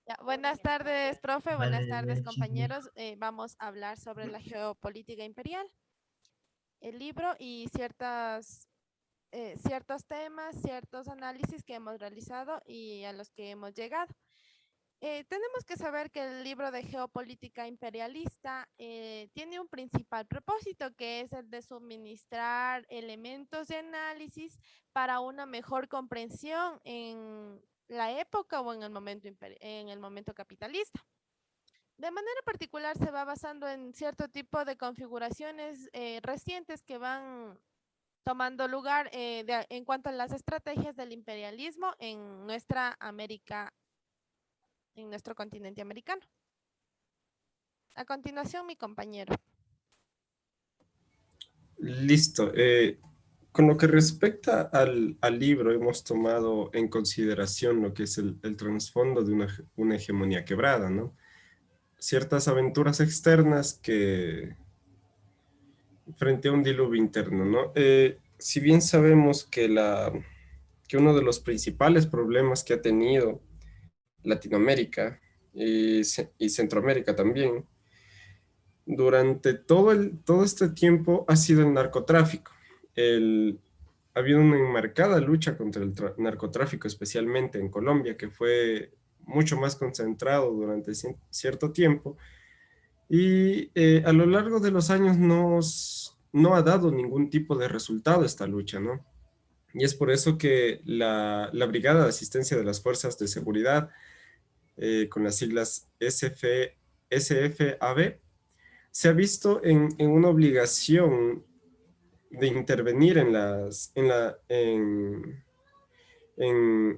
Ya, buenas tardes, profe. Buenas tardes, Vale, chisme. compañeros. Vamos a hablar sobre la geopolítica imperial, el libro y ciertos temas, ciertos análisis que hemos realizado y a los que hemos llegado. Tenemos que saber que el libro de geopolítica imperialista tiene un principal propósito, que es el de suministrar elementos de análisis para una mejor comprensión en la época o en el momento capitalista. De manera particular se va basando en cierto tipo de configuraciones recientes que van tomando lugar en cuanto a las estrategias del imperialismo en nuestra América, en nuestro continente americano. A continuación, mi compañero. Listo. Con lo que respecta al libro, hemos tomado en consideración lo que es el trasfondo de una hegemonía quebrada, ¿no? Ciertas aventuras externas que frente a un diluvio interno, ¿no? Si bien sabemos que uno de los principales problemas que ha tenido Latinoamérica y Centroamérica también, durante todo este tiempo ha sido el narcotráfico. El, ha habido una enmarcada lucha contra el narcotráfico, especialmente en Colombia, que fue mucho más concentrado durante cierto tiempo. Y a lo largo de los años no ha dado ningún tipo de resultado esta lucha, ¿no? Y es por eso que la Brigada de Asistencia de las Fuerzas de Seguridad, con las siglas SFAB, se ha visto en una obligación de intervenir en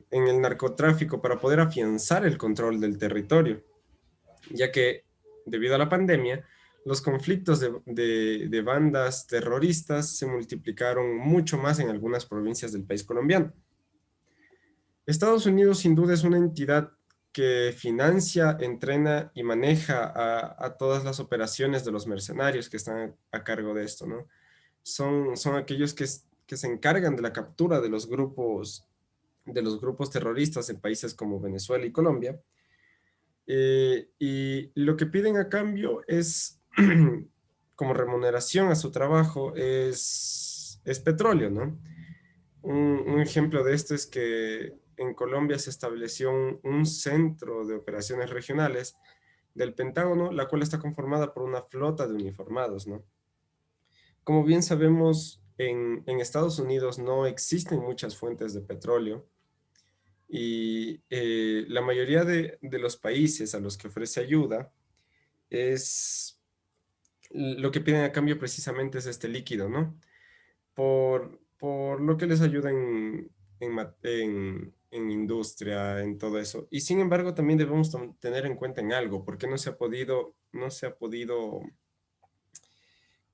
el narcotráfico para poder afianzar el control del territorio, ya que debido a la pandemia, los conflictos de bandas terroristas se multiplicaron mucho más en algunas provincias del país colombiano. Estados Unidos sin duda es una entidad que financia, entrena y maneja a todas las operaciones de los mercenarios que están a cargo de esto, ¿no? Son aquellos que se encargan de la captura de los grupos terroristas en países como Venezuela y Colombia. Y lo que piden a cambio es, como remuneración a su trabajo, es petróleo, ¿no? Un ejemplo de esto es que en Colombia se estableció un centro de operaciones regionales del Pentágono, la cual está conformada por una flota de uniformados, ¿no? Como bien sabemos, en Estados Unidos no existen muchas fuentes de petróleo y la mayoría de los países a los que ofrece ayuda es lo que piden a cambio precisamente es este líquido, ¿no? Por lo que les ayuda en industria, en todo eso. Y sin embargo, también debemos tener en cuenta en algo, porque no se ha podido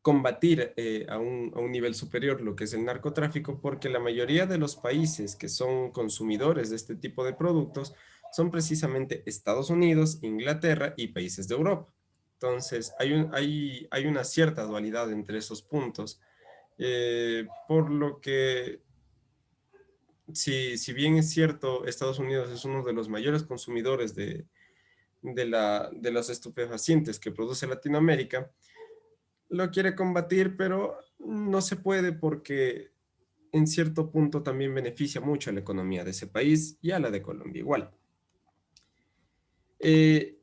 combatir a un nivel superior lo que es el narcotráfico, porque la mayoría de los países que son consumidores de este tipo de productos son precisamente Estados Unidos, Inglaterra y países de Europa. Entonces, hay una cierta dualidad entre esos puntos, por lo que, si bien es cierto, Estados Unidos es uno de los mayores consumidores de los estupefacientes que produce Latinoamérica, lo quiere combatir, pero no se puede porque en cierto punto también beneficia mucho a la economía de ese país y a la de Colombia igual. Eh,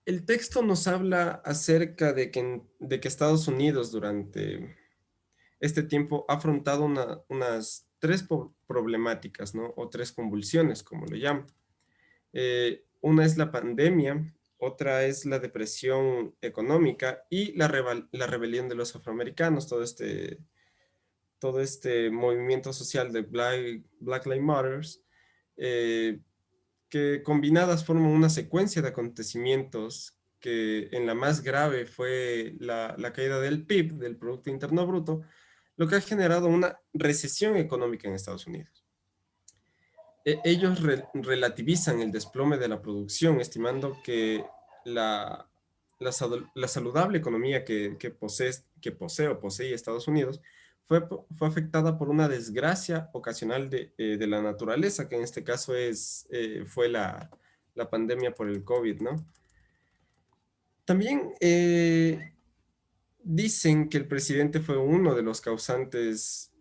el texto nos habla acerca de que Estados Unidos durante este tiempo ha afrontado unas tres problemáticas, ¿no? O tres convulsiones, como le llaman. Una es la pandemia, otra es la depresión económica y la rebelión de los afroamericanos, todo este movimiento social de Black Lives Matter, eh, que combinadas forman una secuencia de acontecimientos que en la más grave fue la caída del PIB, del Producto Interno Bruto, lo que ha generado una recesión económica en Estados Unidos. Ellos relativizan el desplome de la producción, estimando que la, la saludable economía que posee o poseía Estados Unidos fue afectada por una desgracia ocasional de la naturaleza, que en este caso fue la pandemia por el COVID, ¿no? También dicen que el presidente fue uno de los causantes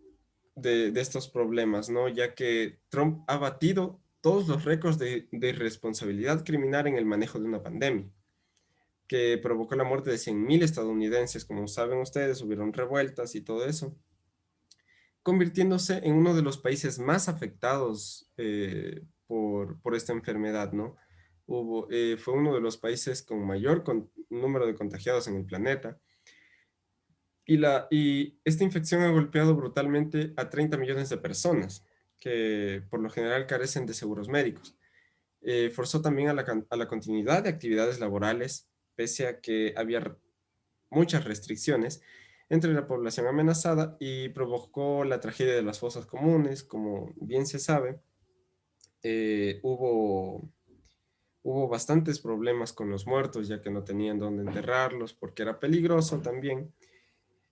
de estos problemas, ¿no? Ya que Trump ha batido todos los récords de responsabilidad criminal en el manejo de una pandemia, que provocó la muerte de 100.000 estadounidenses. Como saben ustedes, hubieron revueltas y todo eso, convirtiéndose en uno de los países más afectados por esta enfermedad, ¿no? Fue uno de los países con mayor número de contagiados en el planeta. Y esta infección ha golpeado brutalmente a 30 millones de personas, que por lo general carecen de seguros médicos. Forzó también a la continuidad de actividades laborales, pese a que había muchas restricciones entre la población amenazada, y provocó la tragedia de las fosas comunes. Como bien se sabe, eh, hubo, hubo bastantes problemas con los muertos, ya que no tenían dónde enterrarlos, porque era peligroso también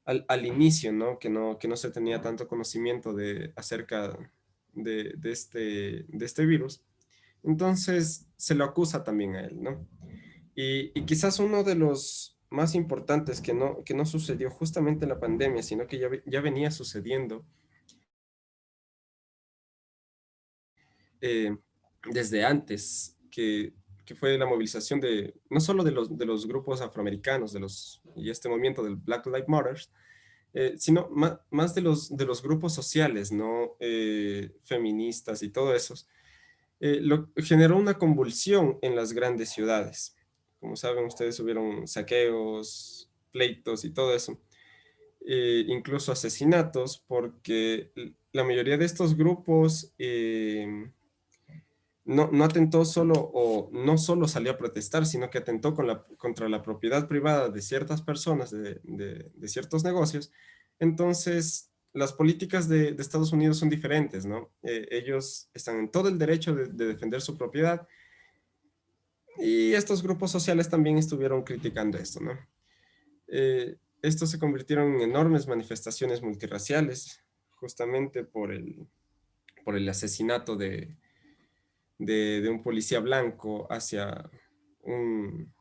al inicio, ¿no? Que no se tenía tanto conocimiento acerca de este virus. Entonces se lo acusa también a él, ¿no? Y quizás uno de los más importantes que no sucedió justamente en la pandemia, sino que ya venía sucediendo eh, desde antes, que fue la movilización no solo de los grupos afroamericanos y este movimiento del Black Lives Matter, sino más de los grupos sociales, ¿no? Feministas y todo eso, generó una convulsión en las grandes ciudades. Como saben ustedes, hubieron saqueos, pleitos y todo eso, incluso asesinatos, porque la mayoría de estos grupos no atentó solo, o no solo salió a protestar, sino que atentó contra la propiedad privada de ciertas personas, de ciertos negocios. Entonces, las políticas de Estados Unidos son diferentes, ¿no? Ellos están en todo el derecho de defender su propiedad, y estos grupos sociales también estuvieron criticando esto, ¿no? Estos se convirtieron en enormes manifestaciones multirraciales, justamente por el asesinato de un policía blanco hacia un,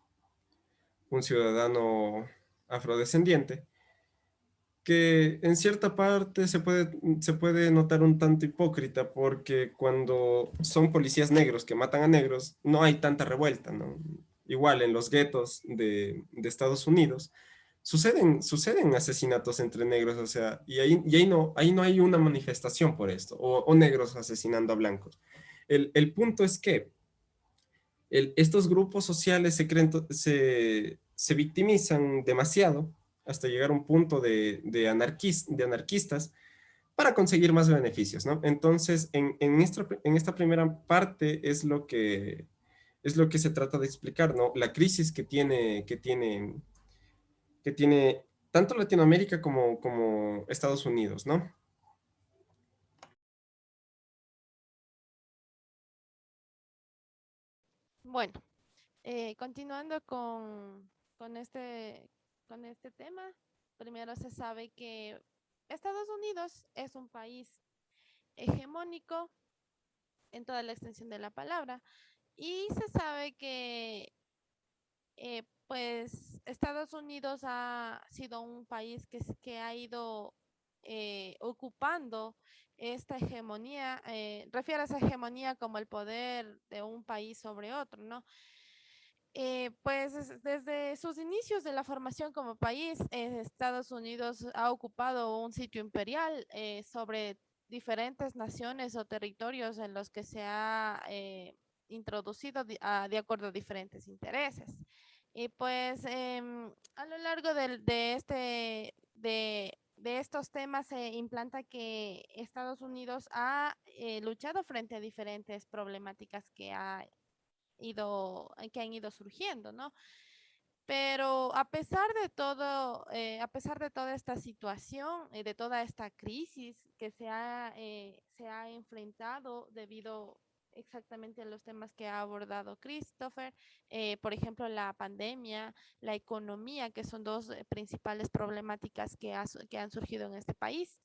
un ciudadano afrodescendiente, que en cierta parte se puede notar un tanto hipócrita, porque cuando son policías negros que matan a negros, no hay tanta revuelta, ¿no? Igual en los guetos de Estados Unidos suceden asesinatos entre negros, o sea, ahí no hay una manifestación por esto, o negros asesinando a blancos. El punto es que estos grupos sociales se victimizan demasiado hasta llegar a un punto de anarquistas para conseguir más beneficios, ¿no? Entonces, en esta primera parte es lo que se trata de explicar, ¿no? La crisis que tiene tanto Latinoamérica como Estados Unidos, ¿no? Bueno, continuando con con este tema, primero se sabe que Estados Unidos es un país hegemónico en toda la extensión de la palabra, y se sabe que pues Estados Unidos ha sido un país que ha ido ocupando esta hegemonía. Refiero a esa hegemonía como el poder de un país sobre otro, ¿no? Desde sus inicios de la formación como país, Estados Unidos ha ocupado un sitio imperial sobre diferentes naciones o territorios en los que se ha introducido de acuerdo a diferentes intereses. Y pues a lo largo de estos temas se implanta que Estados Unidos ha luchado frente a diferentes problemáticas que han ido surgiendo, ¿no? Pero a pesar de todo, a pesar de toda esta situación, de toda esta crisis que se ha enfrentado debido exactamente a los temas que ha abordado Christopher, por ejemplo, la pandemia, la economía, que son dos principales problemáticas que han surgido en este país.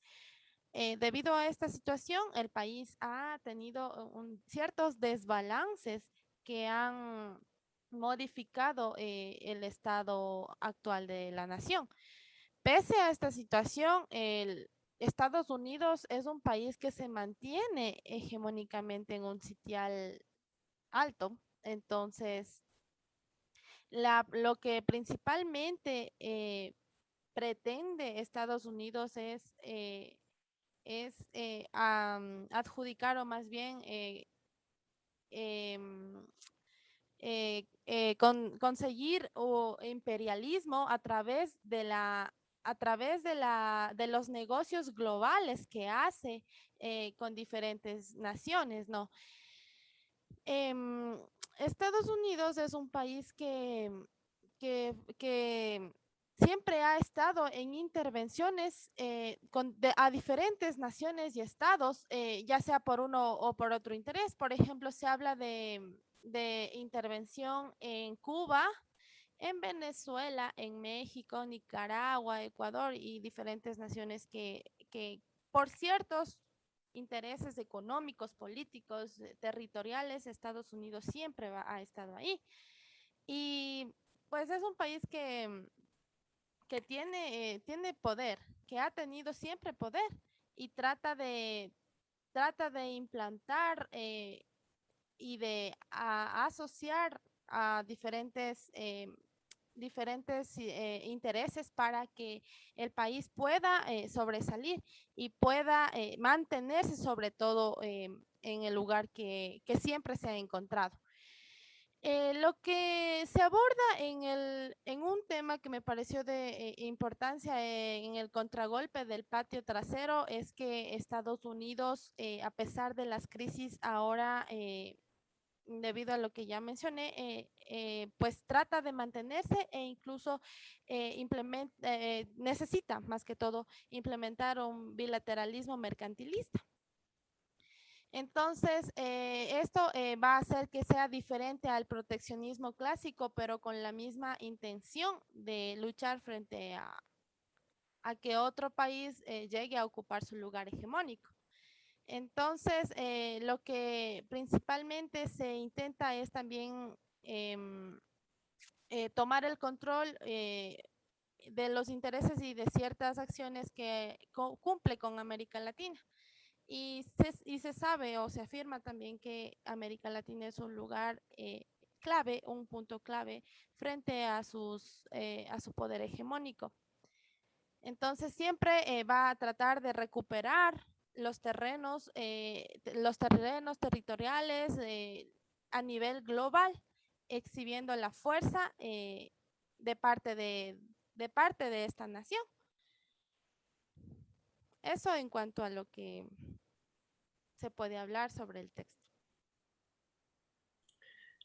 Debido a esta situación, el país ha tenido ciertos desbalances que han modificado el estado actual de la nación. Pese a esta situación, Estados Unidos es un país que se mantiene hegemónicamente en un sitial alto. Entonces, lo que principalmente pretende Estados Unidos es adjudicar o más bien em, conseguir o imperialismo a través de los negocios globales que hace con diferentes naciones, ¿no? Em, Estados Unidos es un país que siempre ha estado en intervenciones a diferentes naciones y estados, ya sea por uno o por otro interés. Por ejemplo, se habla de intervención en Cuba, en Venezuela, en México, Nicaragua, Ecuador y diferentes naciones que por ciertos intereses económicos, políticos, territoriales, Estados Unidos siempre ha estado ahí. Y pues es un país que tiene poder, que ha tenido siempre poder y trata de implantar y de asociar a diferentes intereses para que el país pueda sobresalir y pueda mantenerse sobre todo en el lugar que siempre se ha encontrado. Lo que se aborda en un tema que me pareció de importancia en el contragolpe del patio trasero es que Estados Unidos, a pesar de las crisis ahora, debido a lo que ya mencioné, pues trata de mantenerse e incluso necesita más que todo implementar un bilateralismo mercantilista. Entonces, esto va a hacer que sea diferente al proteccionismo clásico, pero con la misma intención de luchar frente a que otro país llegue a ocupar su lugar hegemónico. Entonces, lo que principalmente se intenta es también tomar el control de los intereses y de ciertas acciones que cumple con América Latina. Y se sabe o se afirma también que América Latina es un lugar clave, un punto clave frente a su poder hegemónico. Entonces siempre va a tratar de recuperar los terrenos territoriales a nivel global, exhibiendo la fuerza de parte de esta nación. Eso en cuanto a lo que se puede hablar sobre el texto.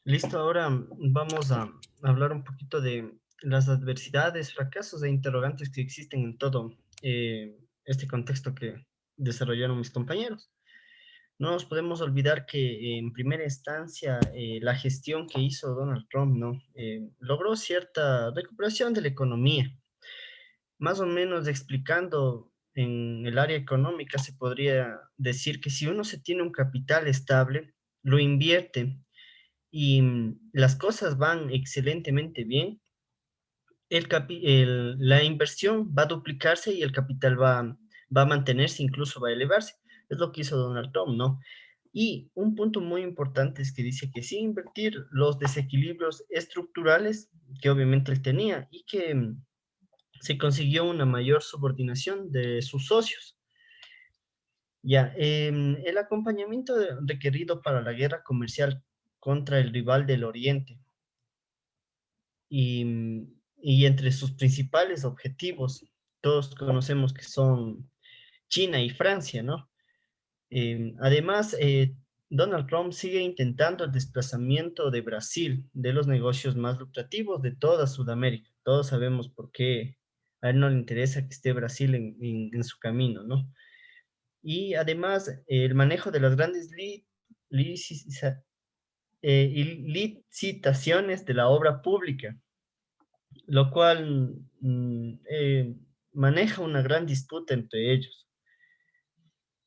Listo, ahora vamos a hablar un poquito de las adversidades, fracasos e interrogantes que existen en todo este contexto que desarrollaron mis compañeros. No nos podemos olvidar que en primera instancia la gestión que hizo Donald Trump, ¿no? Logró cierta recuperación de la economía, más o menos explicando en el área económica, se podría decir que si uno se tiene un capital estable, lo invierte y las cosas van excelentemente bien, la inversión va a duplicarse y el capital va a mantenerse, incluso va a elevarse. Es lo que hizo Donald Trump, ¿no? Y un punto muy importante es que dice que sin invertir los desequilibrios estructurales que obviamente él tenía y que se consiguió una mayor subordinación de sus socios. Ya, el acompañamiento requerido para la guerra comercial contra el rival del Oriente y entre sus principales objetivos, todos conocemos que son China y Francia, ¿no? Además, Donald Trump sigue intentando el desplazamiento de Brasil de los negocios más lucrativos de toda Sudamérica. Todos sabemos por qué a él no le interesa que esté Brasil en su camino, ¿no? Y además, el manejo de las grandes licitaciones licitaciones de la obra pública, lo cual maneja una gran disputa entre ellos.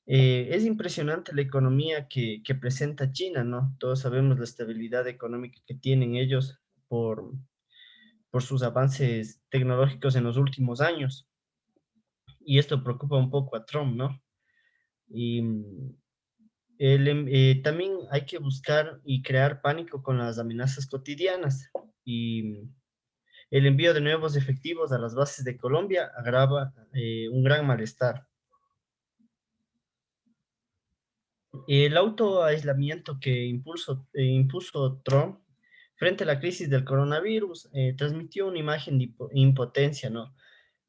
Es impresionante la economía que presenta China, ¿no? Todos sabemos la estabilidad económica que tienen ellos por, por sus avances tecnológicos en los últimos años. Y esto preocupa un poco a Trump, ¿no? Y también hay que buscar y crear pánico con las amenazas cotidianas. Y el envío de nuevos efectivos a las bases de Colombia agrava un gran malestar. El autoaislamiento que impuso Trump frente a la crisis del coronavirus transmitió una imagen de impotencia, ¿no?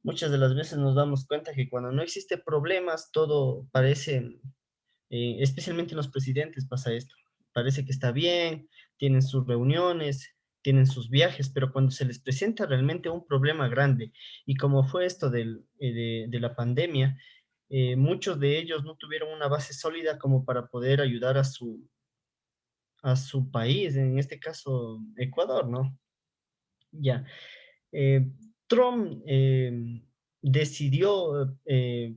Muchas de las veces nos damos cuenta que cuando no existe problemas, todo parece, especialmente en los presidentes pasa esto, parece que está bien, tienen sus reuniones, tienen sus viajes, pero cuando se les presenta realmente un problema grande, y como fue esto de la pandemia, muchos de ellos no tuvieron una base sólida como para poder ayudar a su país, en este caso Ecuador, ¿no? Ya. Eh, Trump decidió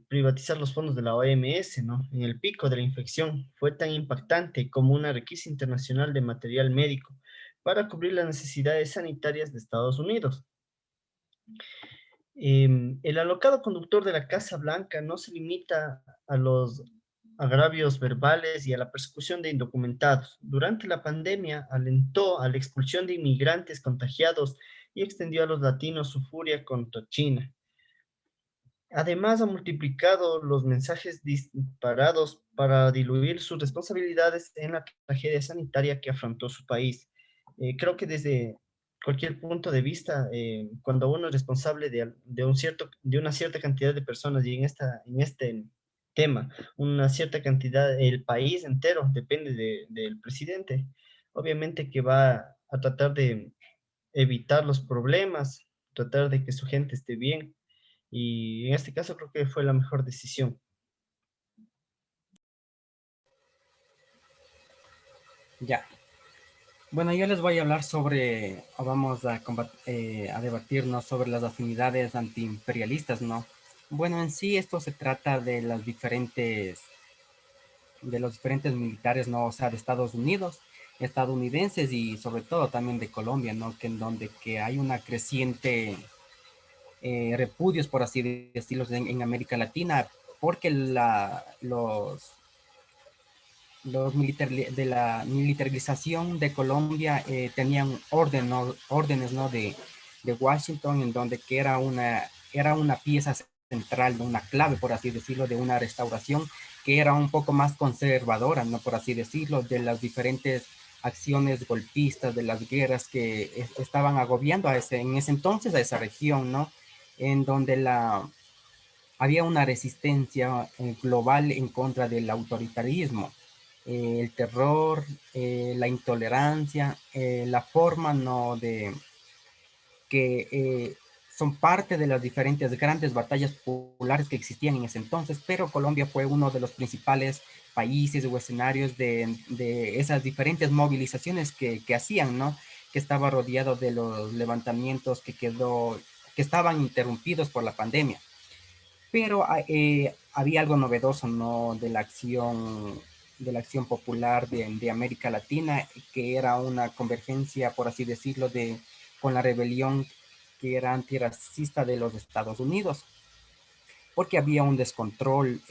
privatizar los fondos de la OMS, ¿no? En el pico de la infección fue tan impactante como una requisa internacional de material médico para cubrir las necesidades sanitarias de Estados Unidos. El alocado conductor de la Casa Blanca no se limita a los agravios verbales y a la persecución de indocumentados. Durante la pandemia alentó a la expulsión de inmigrantes contagiados y extendió a los latinos su furia contra China. Además, ha multiplicado los mensajes disparados para diluir sus responsabilidades en la tragedia sanitaria que afrontó su país. Creo que desde cualquier punto de vista, cuando uno es responsable de una cierta cantidad de personas y en este tema, una cierta cantidad, el país entero depende del presidente, obviamente que va a tratar de evitar los problemas, tratar de que su gente esté bien y en este caso creo que fue la mejor decisión. Ya. Bueno, yo les voy a hablar sobre, o vamos a, a debatirnos sobre las afinidades antiimperialistas, ¿no? Bueno, en sí esto se trata de los diferentes militares, ¿no? O sea, de Estados Unidos, estadounidenses y sobre todo también de Colombia, ¿no? Que en donde que hay una creciente repudios, por así decirlo, en América Latina, porque de la militarización de Colombia tenían órdenes, ¿no? De Washington, en donde que era una pieza central, una clave, por así decirlo, de una restauración que era un poco más conservadora, ¿no? Por así decirlo, de las diferentes acciones golpistas, de las guerras que estaban agobiando en ese entonces a esa región, ¿no? En donde había una resistencia global en contra del autoritarismo, el terror, la intolerancia, la forma no de que son parte de las diferentes grandes batallas populares que existían en ese entonces, pero Colombia fue uno de los principales países o escenarios de esas diferentes movilizaciones que hacían, ¿no? Que estaba rodeado de los levantamientos que estaban interrumpidos por la pandemia. Pero había algo novedoso, ¿no? De la acción popular de América Latina, que era una convergencia, por así decirlo, con la rebelión que era antirracista de los Estados Unidos, porque había un descontrol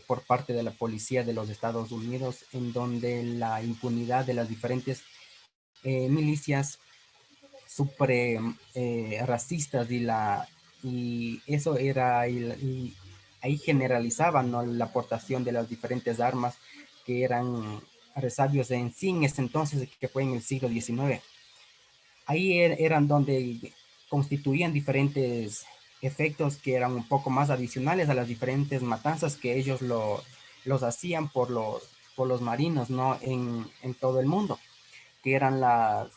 por parte de la policía de los Estados Unidos, en donde la impunidad de las diferentes milicias racistas y eso era y ahí generalizaban, ¿no? La aportación de las diferentes armas que eran resabios en sí en ese entonces, que fue en el siglo XIX. Ahí eran donde constituían diferentes efectos que eran un poco más adicionales a las diferentes matanzas que ellos los hacían por los marinos, ¿no? En todo el mundo, que eran las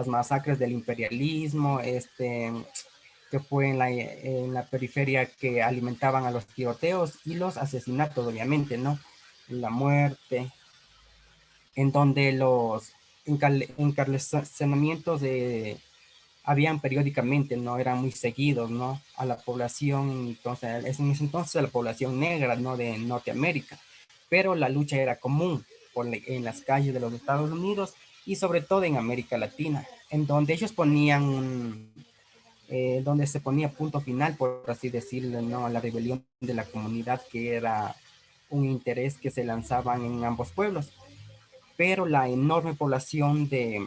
masacres del imperialismo, que fue en la periferia, que alimentaban a los tiroteos y los asesinatos, obviamente, ¿no? La muerte, en donde los encarcelamientos habían periódicamente, ¿no? Eran muy seguidos, ¿no? A la población, entonces, en ese entonces a la población negra, ¿no? De Norteamérica. Pero la lucha era común en las calles de los Estados Unidos y sobre todo en América Latina, en donde ellos ponían donde se ponía punto final, por así decirlo, ¿no? A la rebelión de la comunidad, que era un interés que se lanzaban en ambos pueblos. Pero la enorme población de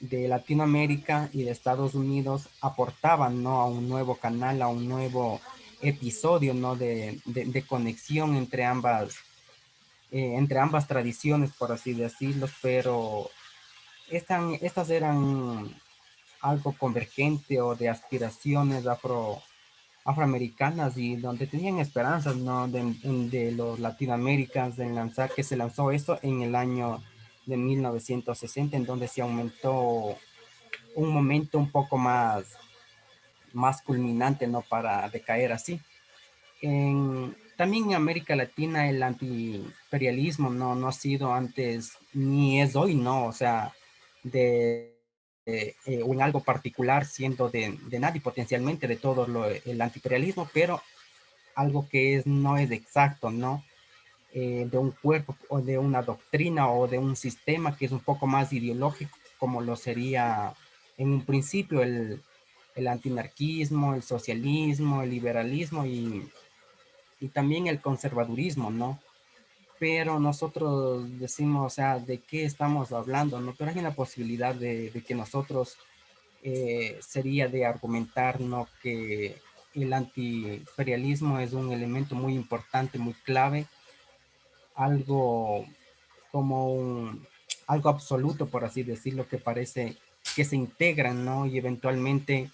Latinoamérica y de Estados Unidos aportaban, ¿no? A un nuevo canal, a un nuevo episodio, ¿no? De conexión entre ambas tradiciones, por así decirlo, pero estas eran algo convergente o de aspiraciones afroamericanas y donde tenían esperanzas, ¿no? De los latinoamericanos en lanzar, que se lanzó esto en el año de 1960, en donde se aumentó un momento un poco más culminante, ¿no? Para decaer así. También en América Latina el antiimperialismo no ha sido antes ni es hoy, ¿no? O sea, o en algo particular siendo de nadie potencialmente de todo el antiimperialismo, pero algo que no es exacto, ¿no? De un cuerpo o de una doctrina o de un sistema que es un poco más ideológico, como lo sería en un principio el antinarquismo, el socialismo, el liberalismo y también el conservadurismo, ¿no? Pero nosotros decimos, o sea, ¿de qué estamos hablando? ¿No? Pero hay una posibilidad de que nosotros sería de argumentar, ¿no? Que el antiimperialismo es un elemento muy importante, muy clave, algo como algo absoluto, por así decirlo, que parece que se integran, ¿no? Y eventualmente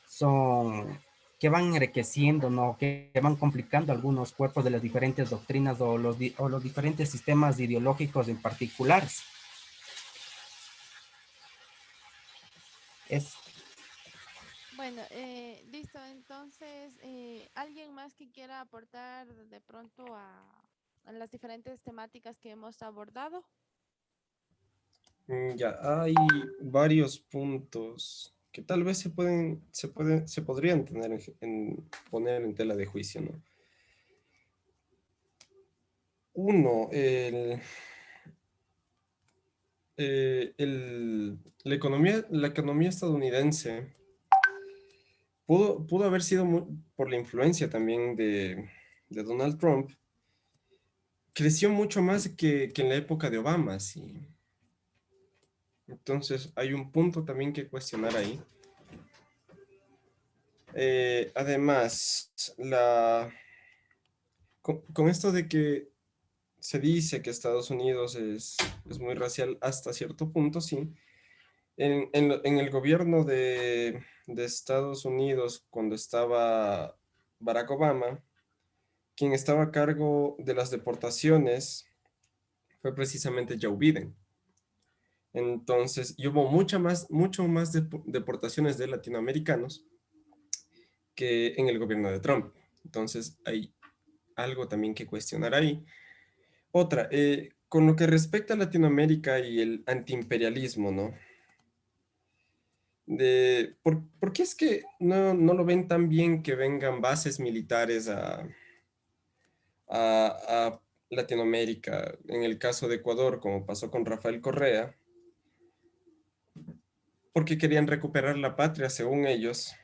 son, que van enriqueciendo, ¿no? Que van complicando algunos cuerpos de las diferentes doctrinas o los diferentes sistemas ideológicos en particulares. Es, Bueno, listo. Entonces, ¿alguien más que quiera aportar de pronto a las diferentes temáticas que hemos abordado? Ya, hay varios puntos que tal vez se podrían tener poner en tela de juicio, ¿no? Uno, la economía estadounidense pudo haber sido por la influencia también de Donald Trump, creció mucho más que en la época de Obama, sí. Entonces, hay un punto también que cuestionar ahí. Además, con esto de que se dice que Estados Unidos es muy racial hasta cierto punto, sí. En el gobierno de Estados Unidos, cuando estaba Barack Obama, quien estaba a cargo de las deportaciones fue precisamente Joe Biden. Entonces, y hubo mucho más deportaciones de latinoamericanos que en el gobierno de Trump. Entonces, hay algo también que cuestionar ahí. Otra, con lo que respecta a Latinoamérica y el antiimperialismo, ¿no? ¿Por qué es que no lo ven tan bien que vengan bases militares a Latinoamérica? En el caso de Ecuador, como pasó con Rafael Correa, porque querían recuperar la patria, según ellos,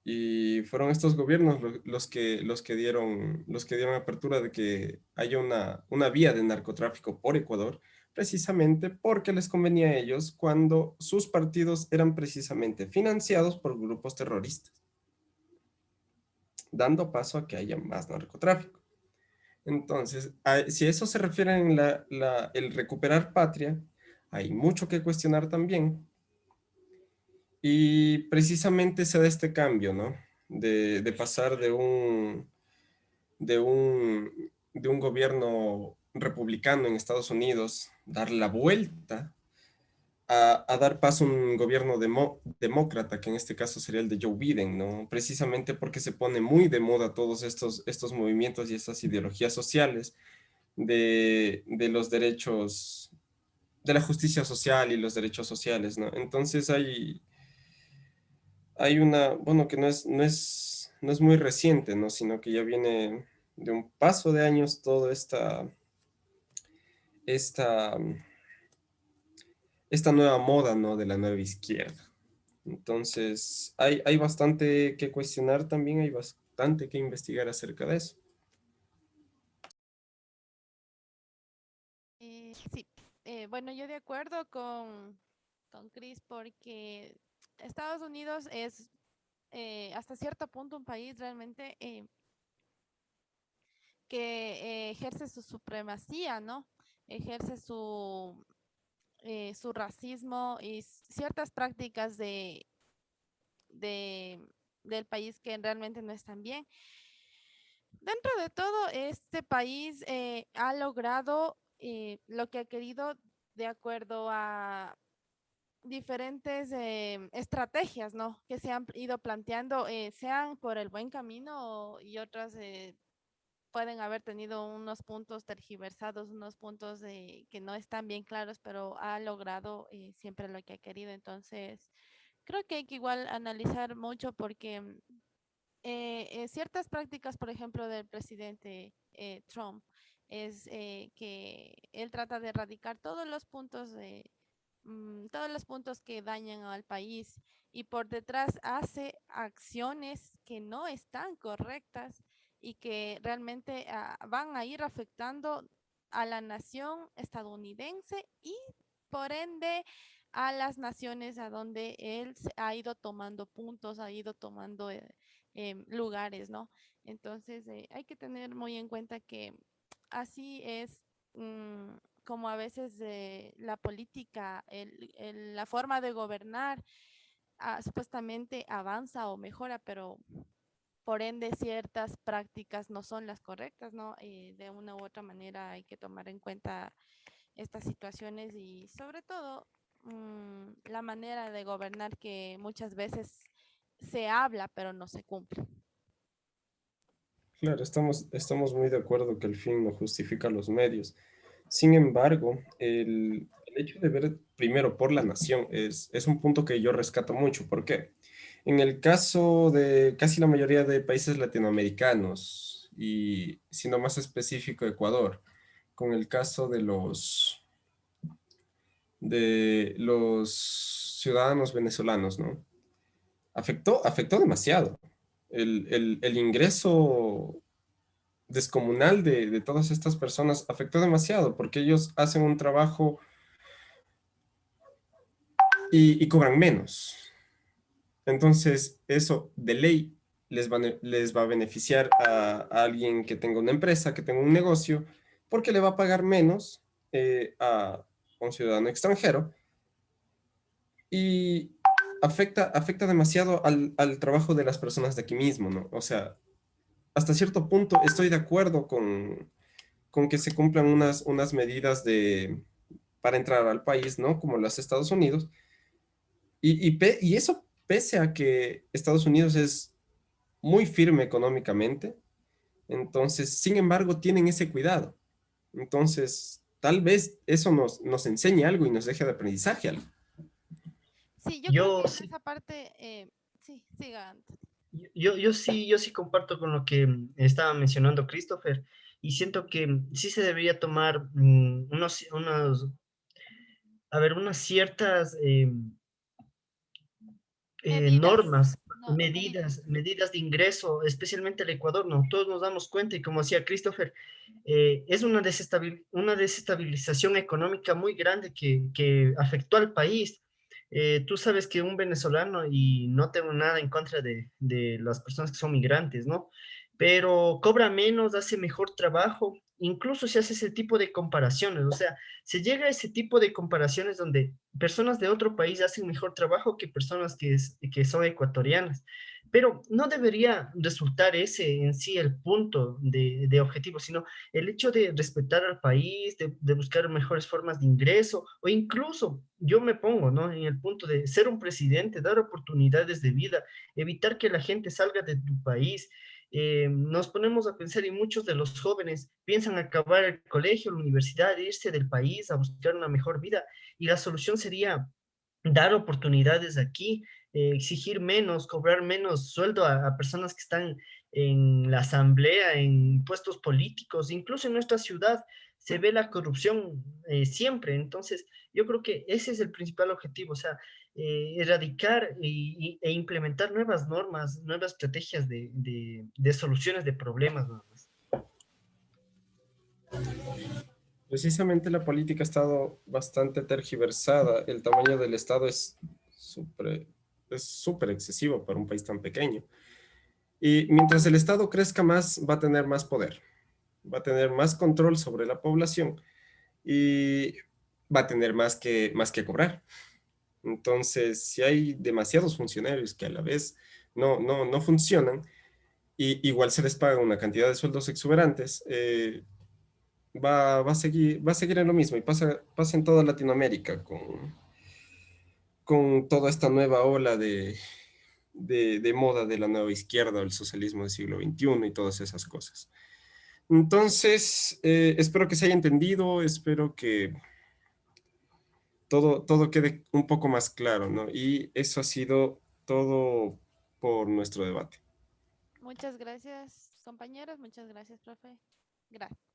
y fueron estos gobiernos los que dieron apertura de que haya una vía de narcotráfico por Ecuador, precisamente porque les convenía a ellos cuando sus partidos eran precisamente financiados por grupos terroristas, dando paso a que haya más narcotráfico. Entonces, si eso se refiere en el recuperar patria, hay mucho que cuestionar también. Y precisamente se da este cambio, ¿no? De pasar de un gobierno republicano en Estados Unidos, dar la vuelta a dar paso a un gobierno demócrata, que en este caso sería el de Joe Biden, ¿no? Precisamente porque se pone muy de moda todos estos movimientos y estas ideologías sociales de los derechos de la justicia social y los derechos sociales, ¿no? Entonces hay una, bueno, que no es muy reciente, ¿no? Sino que ya viene de un paso de años toda esta, esta nueva moda, ¿no? De la nueva izquierda. Entonces, hay bastante que cuestionar también, hay bastante que investigar acerca de eso. Sí, bueno, yo de acuerdo con Chris porque Estados Unidos es hasta cierto punto un país realmente que ejerce su supremacía, ¿no? Ejerce su racismo y ciertas prácticas de, del país que realmente no están bien. Dentro de todo, este país ha logrado lo que ha querido de acuerdo a diferentes estrategias, ¿no? Que se han ido planteando, sean por el buen camino y otras pueden haber tenido unos puntos tergiversados, unos puntos que no están bien claros, pero ha logrado siempre lo que ha querido. Entonces, creo que hay que igual analizar mucho porque ciertas prácticas, por ejemplo, del presidente Trump, es que él trata de erradicar todos los puntos que dañan al país y por detrás hace acciones que no están correctas y que realmente van a ir afectando a la nación estadounidense y por ende a las naciones a donde él ha ido tomando puntos, ha ido tomando lugares, ¿no? Entonces hay que tener muy en cuenta que así es como a veces la política, la forma de gobernar supuestamente avanza o mejora, pero por ende ciertas prácticas no son las correctas, ¿no? De una u otra manera hay que tomar en cuenta estas situaciones y sobre todo la manera de gobernar que muchas veces se habla pero no se cumple. Claro, estamos muy de acuerdo que el fin no justifica los medios. Sin embargo, el hecho de ver primero por la nación es un punto que yo rescato mucho. ¿Por qué? En el caso de casi la mayoría de países latinoamericanos y, siendo más específico, Ecuador, con el caso de los ciudadanos venezolanos, ¿no? Afectó demasiado. El ingreso descomunal de todas estas personas afectó demasiado porque ellos hacen un trabajo y cobran menos. Entonces, eso de ley les va a beneficiar a alguien que tenga una empresa, que tenga un negocio, porque le va a pagar menos a un ciudadano extranjero y afecta demasiado al trabajo de las personas de aquí mismo, ¿no? O sea, hasta cierto punto estoy de acuerdo con que se cumplan unas medidas para entrar al país, ¿no? Como los Estados Unidos. Y eso pese a que Estados Unidos es muy firme económicamente, entonces, sin embargo, tienen ese cuidado. Entonces, tal vez eso nos enseñe algo y nos deje de aprendizaje algo. Sí, yo creo que Yo en sí, esa parte, sí, siga, Anthony. yo sí comparto con lo que estaba mencionando Christopher y siento que sí se debería tomar a ver, unas ciertas Medidas, normas, no, medidas. medidas de ingreso, especialmente el Ecuador, ¿no? Todos nos damos cuenta y como decía Christopher, es una desestabilización económica muy grande que afectó al país. Tú sabes que un venezolano, y no tengo nada en contra de las personas que son migrantes, ¿no? Pero cobra menos, hace mejor trabajo, incluso se hace ese tipo de comparaciones, o sea, se llega a ese tipo de comparaciones donde personas de otro país hacen mejor trabajo que personas que son ecuatorianas. Pero no debería resultar ese en sí el punto de objetivo, sino el hecho de respetar al país, de buscar mejores formas de ingreso, o incluso yo me pongo, ¿no? En el punto de ser un presidente, dar oportunidades de vida, evitar que la gente salga de tu país. nos ponemos a pensar y muchos de los jóvenes piensan acabar el colegio, la universidad, irse del país a buscar una mejor vida y la solución sería dar oportunidades aquí, exigir menos, cobrar menos sueldo a personas que están en la asamblea, en puestos políticos, incluso en nuestra ciudad se ve la corrupción siempre. Entonces, yo creo que ese es el principal objetivo, o sea, erradicar e implementar nuevas normas, nuevas estrategias de soluciones de problemas, nada más. Precisamente la política ha estado bastante tergiversada. El tamaño del Estado es súper excesivo para un país tan pequeño. Y mientras el Estado crezca más, va a tener más poder, va a tener más control sobre la población y va a tener más que cobrar. Entonces, si hay demasiados funcionarios que a la vez no funcionan, y igual se les paga una cantidad de sueldos exuberantes, va a seguir en lo mismo y pasa en toda Latinoamérica con toda esta nueva ola de moda de la nueva izquierda, el socialismo del siglo XXI y todas esas cosas. Entonces, espero que se haya entendido, espero que todo quede un poco más claro, ¿no? Y eso ha sido todo por nuestro debate. Muchas gracias, compañeros. Muchas gracias, profe. Gracias.